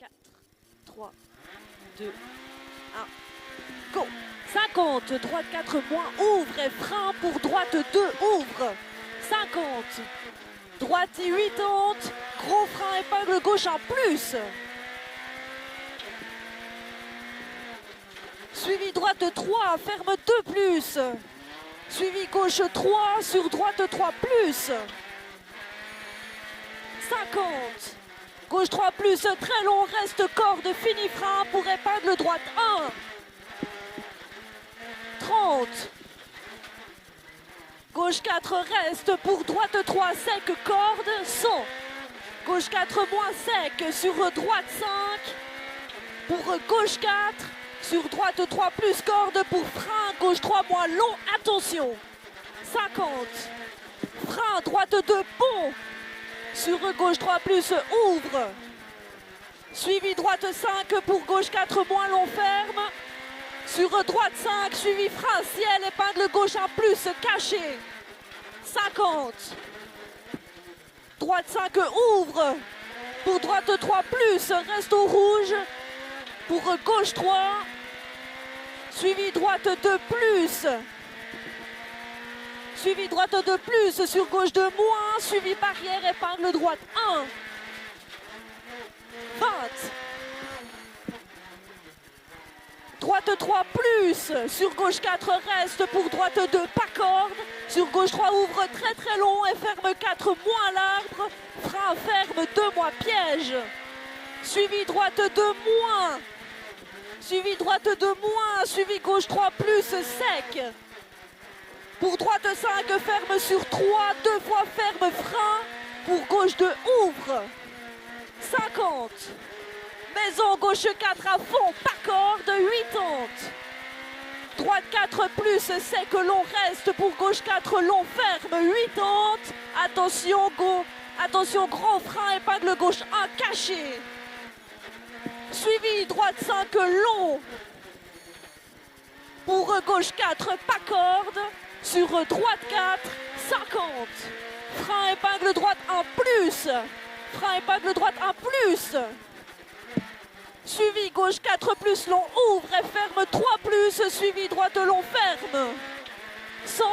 4, 3, 2, 1, go. 50, droite 4 moins, ouvre et frein pour droite 2, ouvre. 50, droite 80, gros frein, épingle gauche en plus. Suivi droite 3, ferme 2 plus. Suivi gauche 3, sur droite 3 plus. 50. Gauche 3 plus, très long, reste corde, fini frein pour épingle droite 1. 30. Gauche 4 reste pour droite 3 sec, corde 100. Gauche 4 moins sec, sur droite 5. Pour gauche 4, sur droite 3 plus corde pour frein, gauche 3 moins long, attention. 50. Frein, droite 2, pont. Sur gauche 3 plus, ouvre. Suivi droite 5 pour gauche 4 moins long, ferme. Sur droite 5, suivi frein, ciel, épingle gauche en plus, caché. 50. Droite 5, ouvre. Pour droite 3 plus, reste au rouge. Pour gauche 3. Suivi droite 2 plus. Suivi droite 2 plus, sur gauche 2 moins, suivi barrière, épingle droite 1. 20. Droite 3 plus, sur gauche 4 reste, pour droite 2 pas corde. Sur gauche 3 ouvre très très long et ferme 4 moins l'arbre. Frein ferme 2 moins piège. Suivi droite 2 moins. Suivi droite 2 moins, suivi gauche 3 plus sec. Pour droite 5, ferme sur 3, 2 fois ferme frein. Pour gauche 2, ouvre. 50. Maison gauche 4 à fond, pas corde, 80. Droite 4 plus, sec, long reste. Pour gauche 4, long ferme, 80. Attention, go. Attention, grand frein, épingle gauche 1, caché. Suivi droite 5, long. Pour gauche 4, pas corde. Sur droite 4, 50. Frein épingle droite 1 plus. Frein épingle droite 1 plus. Suivi gauche 4 plus long, ouvre et ferme 3 plus. Suivi droite long, ferme. 100.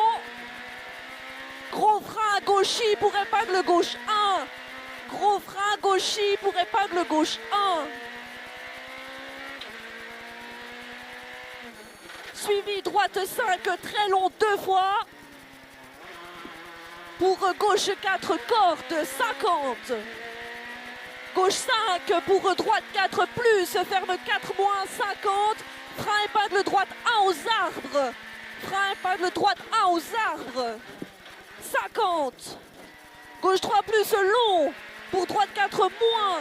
Gros frein gauchy pour épingle gauche 1. Gros frein gauchy pour épingle gauche 1. Suivi droite 5, très long 2 fois. Pour gauche 4, corde 50. Gauche 5, pour droite 4 plus, ferme 4 moins 50. Frein épingle droite 1 aux arbres. Frein épingle droite 1 aux arbres. 50. Gauche 3 plus, long. Pour droite 4 moins.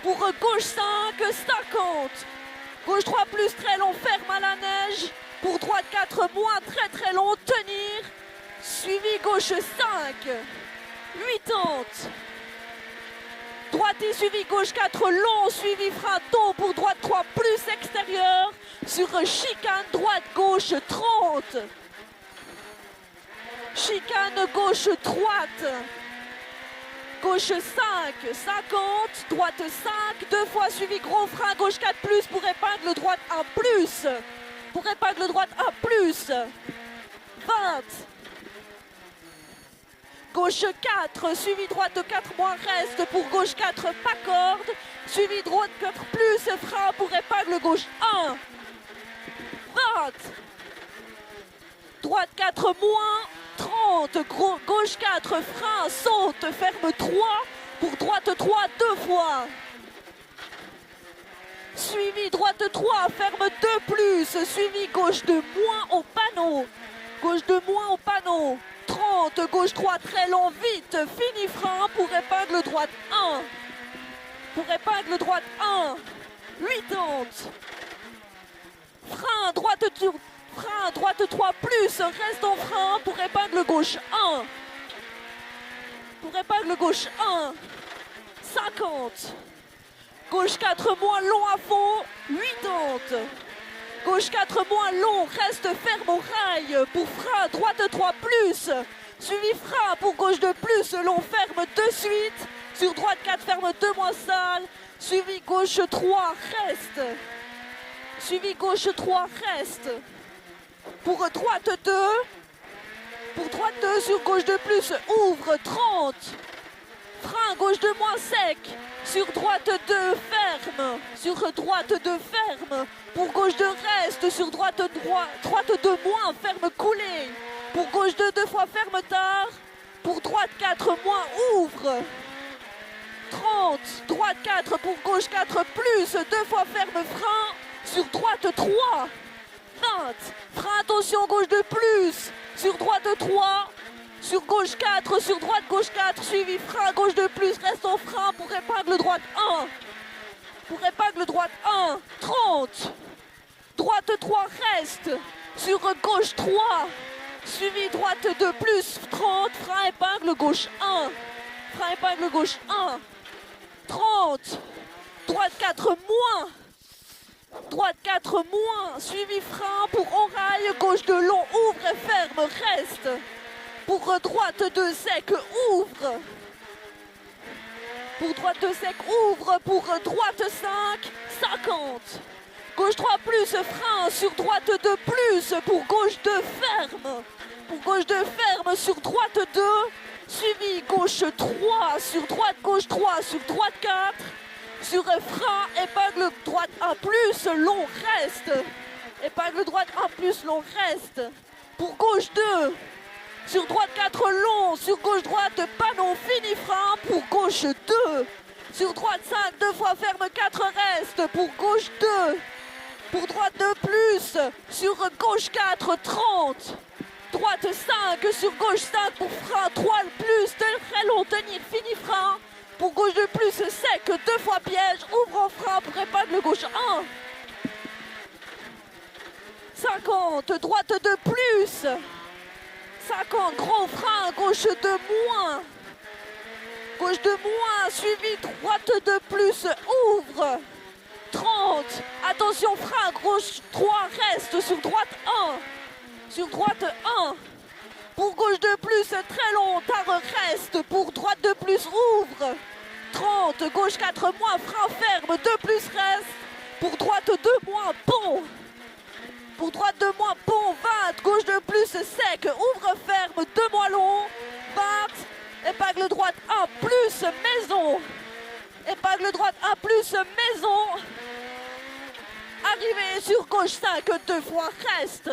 Pour gauche 5, 50. Gauche 3 plus, très long, ferme à la neige. Pour droite 4 moins, très très long, tenir. Suivi gauche 5. 80. Droite et suivi gauche 4 long, suivi frein tôt pour droite 3 plus extérieur. Sur chicane droite gauche 30. Chicane gauche droite. Gauche 5, 50, droite 5, 2 fois suivi gros frein, gauche 4 plus pour épingle droite 1 plus. Pour épingle droite 1 plus. 20. Gauche 4, suivi droite 4 moins reste, pour gauche 4 pas corde. Suivi droite 4 plus, frein pour épingle gauche 1. 20. Droite 4 moins. 30, gauche 4, frein, saute, ferme 3, pour droite 3, 2 fois. Suivi droite 3, ferme 2 plus, suivi gauche 2 moins au panneau. Gauche 2 moins au panneau. 30, gauche 3, très long, vite, fini frein, pour épingle droite 1. Pour épingle droite 1, 80. Frein, droite 2. Frein, droite 3 plus, reste en frein pour épingle gauche 1. Pour épingle gauche 1. 50. Gauche 4 moins long à fond, 80. Gauche 4 moins long, reste ferme au rail. Pour frein, droite 3 plus. Suivi frein pour gauche 2 plus, long ferme de suite. Sur droite 4 ferme 2 moins sale. Suivi gauche 3, reste. Suivi gauche 3, reste. Pour droite 2. Pour droite 2 sur gauche de plus, ouvre 30. Frein gauche de moins sec. Sur droite 2, ferme. Sur droite 2, ferme. Pour gauche 2, reste. Sur droite 2, moins, ferme, couler. Pour gauche 2, 2 fois ferme tard. Pour droite 4, moins, ouvre. 30. Droite 4 pour gauche 4 plus. 2 fois ferme, frein. Sur droite 3. 20. Frein, attention, gauche 2 plus. Sur droite 3. Sur gauche 4, sur droite gauche 4, suivi frein, gauche 2 plus, reste en frein pour épingle droite 1. Pour épingle droite 1, 30. Droite 3, reste. Sur gauche 3, suivi droite 2 plus, 30. Frein, épingle gauche 1. Frein, épingle gauche 1. 30. Droite 4, moins. Droite 4, moins. Suivi frein pour oreille, gauche 2 long, ouvre et ferme, reste. Pour droite 2 sec, ouvre. Pour droite 2 sec, ouvre. Pour droite 5, 50. Gauche 3 plus, frein. Sur droite 2 plus. Pour gauche 2, ferme. Pour gauche 2, ferme. Sur droite 2. Suivi gauche 3. Sur droite gauche 3. Sur droite 4. Sur frein, épingle droite 1 plus, long, reste. Épingle droite 1 plus, long, reste. Pour gauche 2. Sur droite 4 long, sur gauche droite pas non, fini frein pour gauche 2. Sur droite 5, 2 fois ferme 4 reste pour gauche 2. Pour droite 2 plus, sur gauche 4, 30. Droite 5, sur gauche 5 pour frein, 3 plus, très long, tenir, fini frein. Pour gauche 2 plus, sec, 2 fois piège, ouvre en frein pour épingle gauche 1. 50, droite 2 plus. 50, gros frein, gauche 2 moins. Gauche 2 moins, suivi droite 2 plus, ouvre. 30, attention frein, gauche 3, reste sur droite 1. Sur droite 1. Pour gauche 2 plus, très long, tard reste. Pour droite 2 plus, ouvre. 30, gauche 4 moins, frein ferme, 2 plus reste. Pour droite 2 moins, pont. Pour droite 2 moins, pont, 20, gauche 2 plus, sec, ouvre, ferme, 2 moins long, 20, épingle droite 1 plus, maison, épingle droite 1 plus, maison, arrivé sur gauche 5, 2 fois, reste.